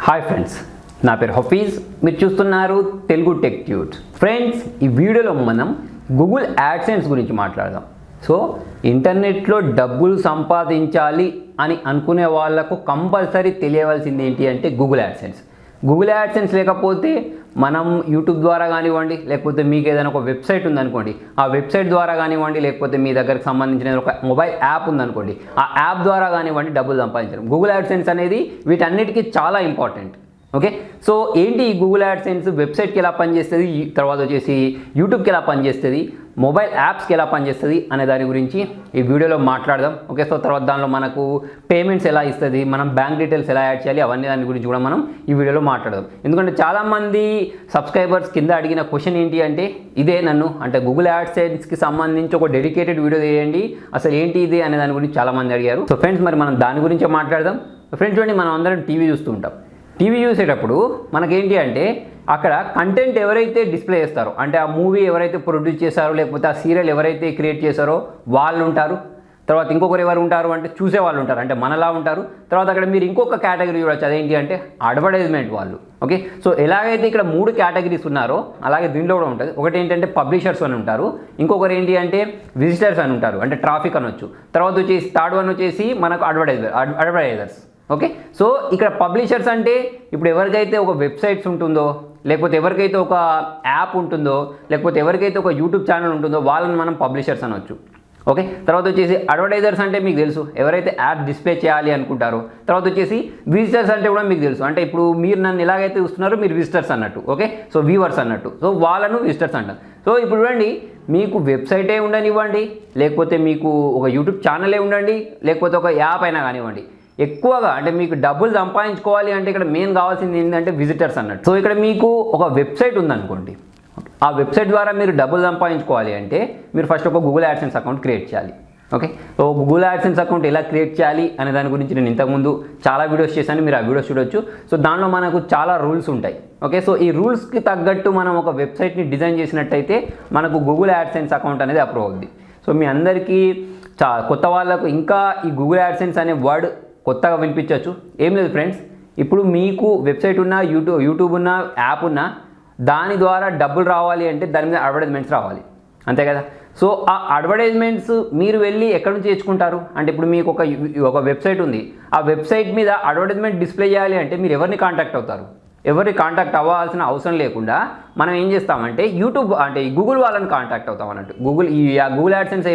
Hi friends, నా పేరు హఫీజ్. మీరు చూస్తున్నారు తెలుగు టెక్ ట్యూట్స్. ఫ్రెండ్స్, ఈ వీడియోలో మనం గూగుల్ యాడ్సెన్స్ గురించి మాట్లాడదాం. సో ఇంటర్నెట్లో డబ్బులు సంపాదించాలి అని అనుకునే వాళ్ళకు కంపల్సరీ తెలియవలసింది ఏంటి అంటే గూగుల్ యాడ్సెన్స్. గూగుల్ యాడ్సెన్స్ లేకపోతే మనం యూట్యూబ్ ద్వారా కానివ్వండి, లేకపోతే మీకు ఏదైనా ఒక వెబ్సైట్ ఉందనుకోండి, ఆ వెబ్సైట్ ద్వారా కానివ్వండి, లేకపోతే మీ దగ్గరకు సంబంధించిన ఒక మొబైల్ యాప్ ఉందనుకోండి, ఆ యాప్ ద్వారా కానివ్వండి డబ్బులు సంపాదించడం. గూగుల్ యాడ్సెన్స్ అనేది వీటన్నిటికీ చాలా ఇంపార్టెంట్. ఓకే, సో ఏంటి ఈ గూగుల్ యాడ్సెన్స్? వెబ్సైట్కి ఎలా పనిచేస్తుంది, తర్వాత వచ్చేసి యూట్యూబ్కి ఎలా పనిచేస్తుంది, మొబైల్ యాప్స్కి ఎలా పనిచేస్తుంది అనే దాని గురించి ఈ వీడియోలో మాట్లాడదాం. ఓకే, సో తర్వాత దానిలో మనకు పేమెంట్స్ ఎలా ఇస్తుంది, మనం బ్యాంక్ డీటెయిల్స్ ఎలా యాడ్ చేయాలి, అవన్నీ దాని గురించి కూడా మనం ఈ వీడియోలో మాట్లాడదాం. ఎందుకంటే చాలామంది సబ్స్క్రైబర్స్ కింద అడిగిన క్వశ్చన్ ఏంటి అంటే ఇదే, నన్ను అంటే గూగుల్ యాడ్సెన్స్కి సంబంధించి ఒక డెడికేటెడ్ వీడియో చేయండి, అసలు ఏంటి ఇది అనే దాని గురించి చాలామంది అడిగారు. సో ఫ్రెండ్స్, మరి మనం దాని గురించే మాట్లాడదాం. ఫ్రెండ్స్ చూడండి, మనం అందరం టీవీ చూస్తూ ఉంటాం. టీవీ చూసేటప్పుడు మనకేంటి అంటే అక్కడ కంటెంట్ ఎవరైతే డిస్ప్లే చేస్తారో, అంటే ఆ మూవీ ఎవరైతే ప్రొడ్యూస్ చేశారో, లేకపోతే ఆ సీరియల్ ఎవరైతే క్రియేట్ చేశారో వాళ్ళు ఉంటారు. తర్వాత ఇంకొకరు ఎవరు ఉంటారు అంటే చూసే వాళ్ళు ఉంటారు, అంటే మనలా ఉంటారు. తర్వాత అక్కడ మీరు ఇంకొక కేటగిరీ చూడొచ్చు, అదేంటి అంటే అడ్వర్టైజ్మెంట్ వాళ్ళు. ఓకే, సో ఎలాగైతే ఇక్కడ 3 కేటగిరీస్ ఉన్నారో అలాగే దీనిలో కూడా ఉంటుంది. ఒకటి ఏంటంటే పబ్లిషర్స్ అని ఉంటారు, ఇంకొకరు ఏంటి అంటే విజిటర్స్ అని ఉంటారు, అంటే ట్రాఫిక్ అనొచ్చు. తర్వాత వచ్చేసి థర్డ్ వన్ వచ్చేసి మనకు అడ్వర్టైజర్స్. ఓకే, సో ఇక్కడ పబ్లిషర్స్ అంటే ఇప్పుడు ఎవరికైతే ఒక వెబ్సైట్స్ ఉంటుందో, లేకపోతే ఎవరికైతే ఒక యాప్ ఉంటుందో, లేకపోతే ఎవరికైతే ఒక యూట్యూబ్ ఛానల్ ఉంటుందో వాళ్ళని మనం పబ్లిషర్స్ అనొచ్చు. ఓకే, తర్వాత వచ్చేసి అడ్వర్టైజర్స్ అంటే మీకు తెలుసు, ఎవరైతే యాడ్ డిస్ప్లే చేయాలి అనుకుంటారో. తర్వాత వచ్చేసి విజిటర్స్ అంటే కూడా మీకు తెలుసు, అంటే ఇప్పుడు మీరు నన్ను ఎలాగైతే చూస్తున్నారో మీరు విజిటర్స్ అన్నట్టు. ఓకే, సో వ్యూవర్స్ అన్నట్టు, సో వాళ్ళను విజిటర్స్ అంటారు. సో ఇప్పుడు చూడండి, మీకు వెబ్సైటే ఉండనివ్వండి, లేకపోతే మీకు ఒక యూట్యూబ్ ఛానలే ఉండండి, లేకపోతే ఒక యాప్ అయినా కానివ్వండి, ఎక్కువగా అంటే మీకు డబ్బులు సంపాదించుకోవాలి అంటే ఇక్కడ మెయిన్ కావాల్సింది ఏంటంటే విజిటర్స్ అన్నట్టు. సో ఇక్కడ మీకు ఒక వెబ్సైట్ ఉందనుకోండి, ఆ వెబ్సైట్ ద్వారా మీరు డబ్బులు సంపాదించుకోవాలి అంటే మీరు ఫస్ట్ ఒక గూగుల్ యాడ్సెన్స్ అకౌంట్ క్రియేట్ చేయాలి. Okay, so Google AdSense account ఎలా క్రియేట్ చేయాలి అనే దాని గురించి నేను ఇంతకుముందు చాలా వీడియోస్ చేశాను, మీరు ఆ వీడియోస్ చూడొచ్చు. సో దానిలో మనకు చాలా రూల్స్ ఉంటాయి. ఓకే, సో ఈ రూల్స్కి తగ్గట్టు మనం ఒక వెబ్సైట్ని డిజైన్ చేసినట్టయితే మనకు గూగుల్ యాడ్సెన్స్ అకౌంట్ అనేది అప్రూవ్ అవుద్ది. సో మీ అందరికీ కొత్త వాళ్ళకు ఇంకా ఈ గూగుల్ యాడ్సెన్స్ అనే వర్డ్ కొత్తగా వినిపించవచ్చు. ఏం లేదు ఫ్రెండ్స్, ఇప్పుడు మీకు వెబ్సైట్ ఉన్న, యూట్యూబ్ ఉన్న, యాప్ ఉన్న, దాని ద్వారా డబ్బులు రావాలి అంటే దాని మీద అడ్వర్టైజ్మెంట్స్ రావాలి, అంతే కదా. సో ఆ అడ్వర్టైజ్మెంట్స్ మీరు వెళ్ళి ఎక్కడి నుంచి తెచ్చుకుంటారు అంటే ఇప్పుడు మీకు ఒక వెబ్సైట్ ఉంది, ఆ వెబ్సైట్ మీద అడ్వర్టైజ్మెంట్ డిస్ప్లే చేయాలి అంటే మీరు ఎవరిని కాంటాక్ట్ అవుతారు? ఎవరిని కాంటాక్ట్ అవ్వాల్సిన అవసరం లేకుండా మనం ఏం చేస్తామంటే యూట్యూబ్ అంటే గూగుల్ వాళ్ళని కాంటాక్ట్ అవుతాం అన్నట్టు. గూగుల్ యాడ్సెన్స్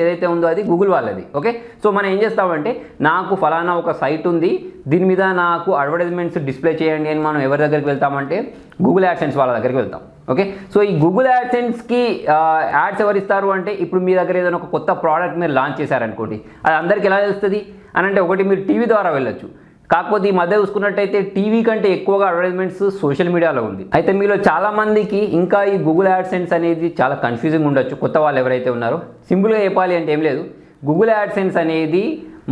ఏదైతే ఉందో అది గూగుల్ వాళ్ళది. ఓకే, సో మనం ఏం చేస్తామంటే నాకు ఫలానా ఒక సైట్ ఉంది, దీని మీద నాకు అడ్వర్టైజ్మెంట్స్ డిస్ప్లే చేయండి అని మనం ఎవరి దగ్గరికి వెళ్తామంటే గూగుల్ యాడ్సెన్స్ వాళ్ళ దగ్గరికి వెళ్తాం. ఓకే, సో ఈ గూగుల్ యాడ్సెన్స్కి యాడ్స్ ఎవరు ఇస్తారు అంటే ఇప్పుడు మీ దగ్గర ఏదైనా ఒక కొత్త ప్రోడక్ట్ మీరు లాంచ్ చేశారనుకోండి, అది అందరికీ ఎలా తెలుస్తుంది అని అంటే ఒకటి మీరు టీవీ ద్వారా వెళ్ళొచ్చు. కాకపోతే ఈ మధ్య చూసుకున్నట్టయితే టీవీ కంటే ఎక్కువగా అడ్వర్టైజ్మెంట్స్ సోషల్ మీడియాలో ఉంది. అయితే మీలో చాలామందికి ఇంకా ఈ గూగుల్ యాడ్సెన్స్ అనేది చాలా కన్ఫ్యూజింగ్ ఉండొచ్చు, కొత్త వాళ్ళు ఎవరైతే ఉన్నారో. సింపుల్గా చెప్పాలి అంటే ఏం లేదు, గూగుల్ యాడ్సెన్స్ అనేది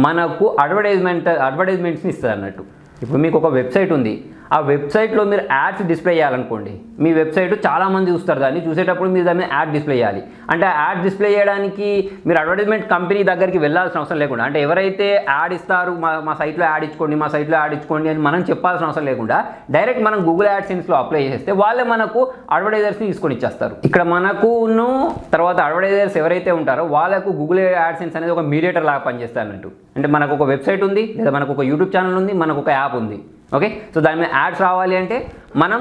మనకు అడ్వర్టైజ్మెంట్స్ని ఇస్తుంది అన్నట్టు. ఇప్పుడు మీకు ఒక వెబ్సైట్ ఉంది, ఆ వెబ్సైట్లో మీరు యాడ్స్ డిస్ప్లే చేయాలనుకోండి, మీ వెబ్సైట్ చాలామంది చూస్తారు, దాన్ని చూసేటప్పుడు మీరు దాని మీద యాడ్ డిస్ప్లే చేయాలి. అంటే ఆ యాడ్ డిస్ప్లే చేయడానికి మీరు అడ్వర్టైజ్మెంట్ కంపెనీ దగ్గరికి వెళ్ళాల్సిన అవసరం లేకుండా, అంటే ఎవరైతే యాడ్ ఇస్తారు మా సైట్లో యాడ్ ఇచ్చుకోండి, మా సైట్లో యాడ్ ఇచ్చుకోండి అని మనం చెప్పాల్సిన అవసరం లేకుండా డైరెక్ట్ మనం గూగుల్ యాడ్సెన్స్లో అప్లై చేస్తే వాళ్ళే మనకు అడ్వర్టైజర్స్ని తీసుకొని ఇచ్చేస్తారు. ఇక్కడ మనకును తర్వాత అడ్వర్టైజర్స్ ఎవరైతే ఉంటారో వాళ్ళకు గూగుల్ యాడ్సెన్స్ అనేది ఒక మీడియేటర్ లాగా పనిచేస్తారు అన్నట్టు. అంటే మనకు ఒక వెబ్సైట్ ఉంది, లేదా మనకు ఒక యూట్యూబ్ ఛానల్ ఉంది, మనకు ఒక యాప్ ఉంది. ఓకే, సో దాని మీద యాడ్స్ రావాలి అంటే మనం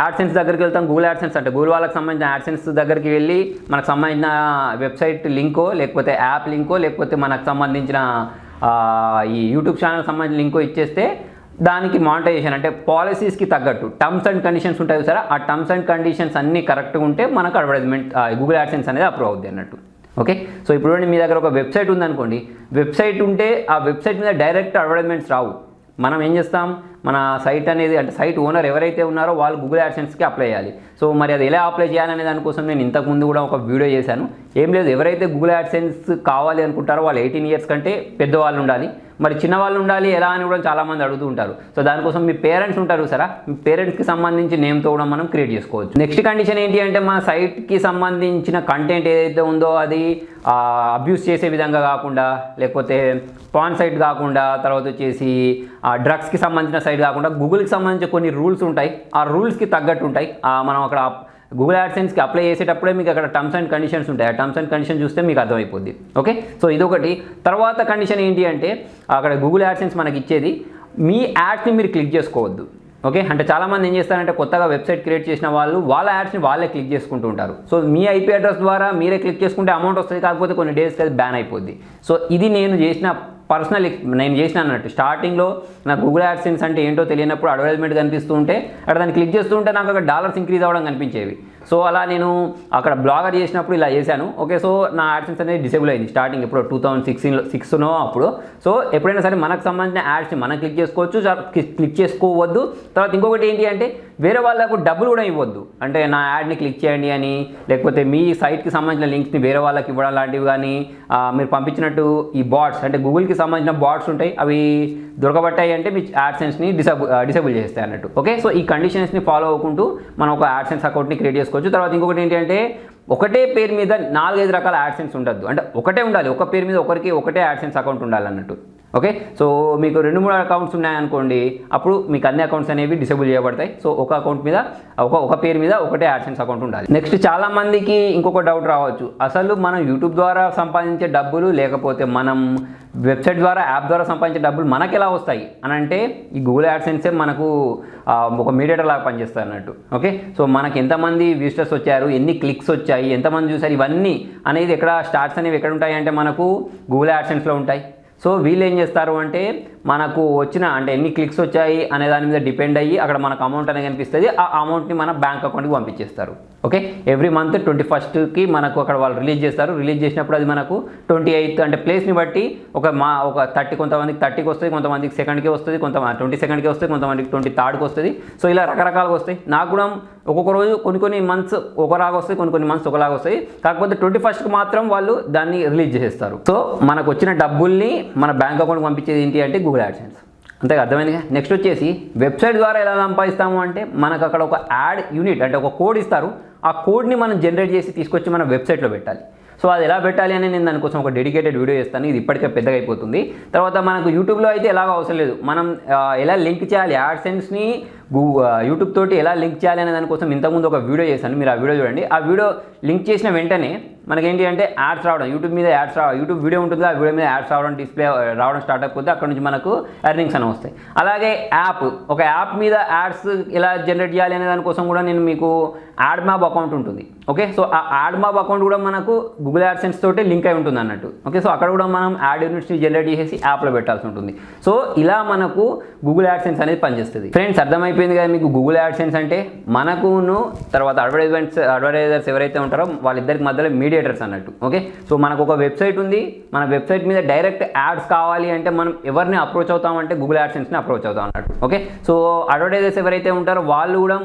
యాడ్సెన్స్ దగ్గరికి వెళ్తాం. గూగుల్ యాడ్సెన్స్ అంటే గూగుల్ వాళ్ళకి సంబంధించిన యాడ్సెన్స్ దగ్గరికి వెళ్ళి మనకు సంబంధించిన వెబ్సైట్ లింకో, లేకపోతే యాప్ లింకో, లేకపోతే మనకు సంబంధించిన ఈ యూట్యూబ్ ఛానల్ సంబంధించిన లింకో ఇచ్చేస్తే దానికి మానిటైజేషన్ అంటే పాలసీస్కి తగ్గట్టు టర్మ్స్ అండ్ కండిషన్స్ ఉంటాయి సార్, ఆ టర్మ్స్ అండ్ కండిషన్స్ అన్నీ కరెక్ట్గా ఉంటే మనకు అడ్వర్టైజ్మెంట్ గూగుల్ యాడ్సెన్స్ అనేది అప్రూవ్ అవుద్ది అన్నట్టు. ఓకే, సో ఇప్పుడు మీ దగ్గర ఒక వెబ్సైట్ ఉందనుకోండి, వెబ్సైట్ ఉంటే ఆ వెబ్సైట్ మీద డైరెక్ట్ అడ్వర్టైజ్మెంట్స్ రావు. మనం ఏం చేస్తాం, మన సైట్ అనేది అంటే సైట్ ఓనర్ ఎవరైతే ఉన్నారో వాళ్ళు గూగుల్ యాడ్సెన్స్కి అప్లై చేయాలి. సో మరి అది ఎలా అప్లై చేయాలనే దానికోసం నేను ఇంతకుముందు కూడా ఒక వీడియో చేశాను. ఏం లేదు, ఎవరైతే గూగుల్ యాడ్సెన్స్ కావాలి అనుకుంటారో వాళ్ళు 18 ఇయర్స్ కంటే పెద్దవాళ్ళు ఉండాలి. మరి చిన్నవాళ్ళు ఉండాలి ఎలా అని కూడా చాలామంది అడుగుతూ ఉంటారు. సో దానికోసం మీ పేరెంట్స్ ఉంటారు సరే, మీ పేరెంట్స్కి సంబంధించి నేమ్తో కూడా మనం క్రియేట్ చేసుకోవచ్చు. నెక్స్ట్ కండిషన్ ఏంటి అంటే మన సైట్కి సంబంధించిన కంటెంట్ ఏదైతే ఉందో అది అబ్యూస్ చేసే విధంగా కాకుండా, లేకపోతే పాన్ సైట్ కాకుండా, తర్వాత వచ్చేసి డ్రగ్స్కి సంబంధించిన సైట్ కాకుండా గూగుల్కి సంబంధించిన కొన్ని రూల్స్ ఉంటాయి. ఆ రూల్స్కి తగ్గట్టు ఉంటాయి. మనం అక్కడ గూగుల్ యాడ్సెన్స్కి అప్లై చేసేటప్పుడే మీకు అక్కడ టర్మ్స్ అండ్ కండిషన్స్ ఉంటాయి. ఆ టర్మ్స్ అండ్ కండిషన్ చూస్తే మీకు అర్థమైపోద్ది. ఓకే, సో ఇదొకటి. తర్వాత కండిషన్ ఏంటి అంటే అక్కడ గూగుల్ యాడ్సెన్స్ మనకి ఇచ్చేది మీ యాడ్స్ని మీరు క్లిక్ చేసుకోవద్దు. ఓకే, అంటే చాలామంది ఏం చేస్తారంటే కొత్తగా వెబ్సైట్ క్రియేట్ చేసిన వాళ్ళు వాళ్ళ యాడ్స్ని వాళ్ళే క్లిక్ చేసుకుంటూ ఉంటారు. సో మీ ఐపీ అడ్రస్ ద్వారా మీరే క్లిక్ చేసుకుంటే అమౌంట్ వస్తుంది, కాకపోతే కొన్ని డేస్కి అది బ్యాన్ అయిపోద్ది. సో ఇది నేను చేసిన అన్నట్టు స్టార్టింగ్లో నాకు గూగుల్ యాడ్సెన్స్ అంటే ఏంటో తెలియనప్పుడు అడ్వర్టైజ్మెంట్ కనిపిస్తూ ఉంటే అక్కడ దాన్ని క్లిక్ చేస్తూ ఉంటే నాకు అక్కడ డాలర్స్ ఇంక్రీజ్ అవ్వడం కనిపించేవి. సో అలా నేను అక్కడ బ్లాగర్ చేసినప్పుడు ఇలా చేశాను. ఓకే, సో నా యాడ్సెన్స్ అనేది డిసేబుల్ అయింది స్టార్టింగ్ ఎప్పుడు 2016 అప్పుడు. సో ఎప్పుడైనా సరే మనకు సంబంధించిన యాడ్స్ని మనం క్లిక్ చేసుకోవచ్చు, క్లిక్ చేసుకోవద్దు. తర్వాత ఇంకొకటి ఏంటి అంటే వేరే వాళ్ళకు డబ్బులు కూడా ఇవ్వద్దు. అంటే నా యాడ్ని క్లిక్ చేయండి అని, లేకపోతే మీ సైట్కి సంబంధించిన లింక్స్ని వేరే వాళ్ళకి ఇవ్వడం లాంటివి కానీ, మీరు పంపించినట్టు ఈ బాట్స్ అంటే గూగుల్కి సంబంధించిన బాట్స్ ఉంటాయి, అవి దొరకబట్టాయి అంటే మీ యాడ్సెన్స్ని డిసేబుల్ చేస్తాయి అన్నట్టు. ఓకే, సో ఈ కండిషన్స్ని ఫాలో అవ్వకుంటూ మనం ఒక యాడ్సెన్స్ అకౌంట్ని క్రియేట్ చేసుకోవచ్చు. తర్వాత ఇంకొకటి ఏంటి అంటే ఒకటే పేరు మీద 4-5 రకాల యాడ్సెన్స్ ఉండద్దు. అంటే ఒకటే ఉండాలి, ఒక పేరు మీద ఒకటే యాడ్సెన్స్ అకౌంట్ ఉండాలన్నట్టు. ఓకే, సో మీకు 2-3 అకౌంట్స్ ఉన్నాయనుకోండి, అప్పుడు మీకు అన్ని అకౌంట్స్ అనేవి డిసేబుల్ చేయబడతాయి. సో ఒక అకౌంట్ మీద ఒక పేరు మీద ఒకటే యాడ్సెన్స్ అకౌంట్ ఉండాలి. నెక్స్ట్ చాలామందికి ఇంకొక డౌట్ రావచ్చు, అసలు మనం యూట్యూబ్ ద్వారా సంపాదించే డబ్బులు లేకపోతే మనం వెబ్సైట్ ద్వారా యాప్ ద్వారా సంపాదించే డబ్బులు మనకి ఎలా వస్తాయి అని అంటే ఈ గూగుల్ యాడ్సెన్సే మనకు ఒక మీడియేటర్ లాగా పనిచేస్తారు అన్నట్టు. ఓకే, సో మనకి ఎంతమంది విజిటర్స్ వచ్చారు, ఎన్ని క్లిక్స్ వచ్చాయి, ఎంతమంది చూసారు, ఇవన్నీ అనేది ఎక్కడ స్టార్ట్స్ అనేవి ఎక్కడ ఉంటాయి అంటే మనకు గూగుల్ యాడ్సెన్స్లో ఉంటాయి. సో వీళ్ళు ఏం చేస్తారు అంటే మనకు వచ్చిన అంటే ఎన్ని క్లిక్స్ వచ్చాయి అనే దాని మీద డిపెండ్ అయ్యి అక్కడ మనకు అమౌంట్ అనేది కనిపిస్తుంది. ఆ అమౌంట్ని మన బ్యాంక్ అకౌంట్కి పంపించేస్తారు. ఓకే, ఎవ్రీ మంత్ 21st మనకు అక్కడ వాళ్ళు రిలీజ్ చేస్తారు. రిలీజ్ చేసినప్పుడు అది మనకు 28th అంటే ప్లేస్ని బట్టి ఒక 30, కొంతమందికి 30కి వస్తుంది, కొంతమందికి 2కి వస్తుంది, కొంతమంది 22కి వస్తుంది, కొంతమందికి 23కి వస్తుంది. సో ఇలా రకరకాలుగా వస్తాయి. నాకు కూడా ఒక్కొక్క రోజు కొన్ని మంత్స్ ఒకలాగా వస్తాయి, కొన్ని మంత్స్ ఒకలాగా వస్తాయి. కాకపోతే 21st మాత్రం వాళ్ళు దాన్ని రిలీజ్ చేసేస్తారు. సో మనకు వచ్చిన డబ్బుల్ని మన బ్యాంక్ అకౌంట్కి పంపించేది ఏంటి అంటే గూగుల్ యాడ్సెన్స్. అంతేగా, అర్థమైందిగా. నెక్స్ట్ వచ్చేసి వెబ్సైట్ ద్వారా ఎలా సంపాదిస్తాము అంటే మనకు అక్కడ ఒక యాడ్ యూనిట్ అంటే ఒక కోడ్ ఇస్తారు. ఆ కోడ్ని మనం జనరేట్ చేసి తీసుకొచ్చి మన వెబ్సైట్లో పెట్టాలి. సో అది ఎలా పెట్టాలి అని నేను దానికోసం ఒక డెడికేటెడ్ వీడియో చేస్తాను. ఇది ఇప్పటికే పెద్దగా అయిపోతుంది. తర్వాత మనకు యూట్యూబ్లో అయితే ఎలాగో అవసరం లేదు, మనం ఎలా లింక్ చేయాలి యాడ్సెన్స్ని యూట్యూబ్ తోటి ఎలా లింక్ చేయాలి అనే దానికోసం ఇంతకుముందు ఒక వీడియో చేశాను, మీరు ఆ వీడియో చూడండి. ఆ వీడియో లింక్ చేసిన వెంటనే మనకేంటి అంటే యాడ్స్ రావడం, యూట్యూబ్ మీద యాడ్స్ యూట్యూబ్ వీడియో ఉంటుంది, ఆ వీడియో మీద యాడ్స్ రావడం, డిస్ప్లే రావడం స్టార్ట్ అయిపోతే అక్కడ నుంచి మనకు ఎర్నింగ్స్ అని వస్తాయి. అలాగే ఒక యాప్ మీద యాడ్స్ ఎలా జనరేట్ చేయాలి అనే దానికోసం కూడా నేను మీకు యాడ్ మ్యాప్ అకౌంట్ ఉంటుంది. ఓకే, సో ఆ యాడ్ మ్యాప్ అకౌంట్ కూడా మనకు గూగుల్ యాడ్సెన్స్ తోటి లింక్ అయి ఉంటుంది అన్నట్టు. ఓకే, సో అక్కడ కూడా మనం యాడ్ యూనిట్స్ని జనరేట్ చేసి యాప్లో పెట్టాల్సి ఉంటుంది. సో ఇలా మనకు గూగుల్ యాడ్సెన్స్ అనేది పనిచేస్తుంది. ఫ్రెండ్స్, అర్థమైపోయింది కదా మీకు గూగుల్ యాడ్సెన్స్ అంటే మనకును తర్వాత అడ్వర్టైజర్స్ ఎవరైతే ఉంటారో వాళ్ళిద్దరికి మధ్యలో మీడియేటర్స్ అన్నట్టు. ఓకే, సో మనకు ఒక వెబ్సైట్ ఉంది, మన వెబ్సైట్ మీద డైరెక్ట్ యాడ్స్ కావాలి అంటే మనం ఎవరిని అప్రోచ్ అవుతామంటే గూగుల్ యాడ్సెన్స్ని అప్రోచ్ అవుతాం అన్నట్టు. ఓకే, సో అడ్వర్టైజర్స్ ఎవరైతే ఉంటారో వాళ్ళు కూడా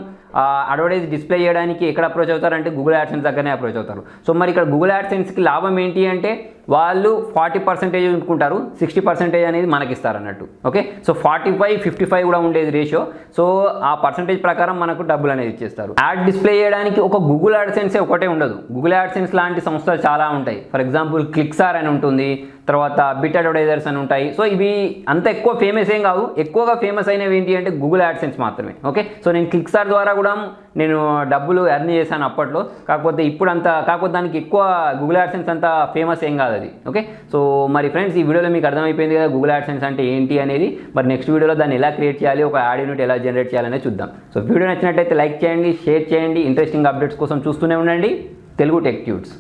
అడ్వర్టైజ్ డిస్ప్లే చేయడానికి ఎక్కడ అప్రోచ్ అవుతారంటే గూగుల్ యాడ్సెన్స్ దగ్గరనే అప్రోచ్ అవుతారు. సో మరి ఇక్కడ గూగుల్ యాడ్సెన్స్కి లాభం ఏంటి అంటే వాళ్ళు 40% ఉంచుకుంటారు, 60% అనేది మనకి ఇస్తారు అన్నట్టు. ఓకే, సో 45-55 కూడా ఉండేది రేషియో. సో ఆ పర్సంటేజ్ ప్రకారం మనకు డబ్బులు అనేది ఇచ్చేస్తారు. యాడ్ డిస్ప్లే చేయడానికి ఒక గూగుల్ యాడ్సెన్సే ఒకటే ఉండదు, గూగుల్ యాడ్సెన్స్ లాంటి సంస్థలు చాలా ఉంటాయి. ఫర్ ఎగ్జాంపుల్ క్లిక్సార్ అని ఉంటుంది, తర్వాత బిట్ అడ్వర్టైజర్స్ అని ఉంటాయి. సో ఇవి అంత ఎక్కువ ఫేమస్ ఏం కాదు, ఎక్కువగా ఫేమస్ అయినవి ఏంటి అంటే గూగుల్ యాడ్సెన్స్ మాత్రమే. ఓకే, సో నేను క్లిక్సార్ ద్వారా కూడా నేను డబ్బులు ఎర్న్ చేశాను అప్పట్లో, కాకపోతే దానికి ఎక్కువ గూగుల్ యాడ్సెన్స్ అంత ఫేమస్ ఏం కాదు అది. ఓకే, సో మరి ఫ్రెండ్స్ ఈ వీడియోలో మీకు అర్థమైపోయింది కదా గూగుల్ యాడ్సెన్స్ అంటే ఏంటి అనేది. మరి నెక్స్ట్ వీడియోలో దాన్ని ఎలా క్రియేట్ చేయాలి, ఒక యాడ్ యూనిట్ ఎలా జనరేట్ చేయాలనేది చూద్దాం. సో వీడియో నచ్చినట్టయితే లైక్ చేయండి, షేర్ చేయండి. ఇంట్రెస్టింగ్ అప్డేట్స్ కోసం చూస్తూనే ఉండండి తెలుగు టెక్ ట్యూట్స్.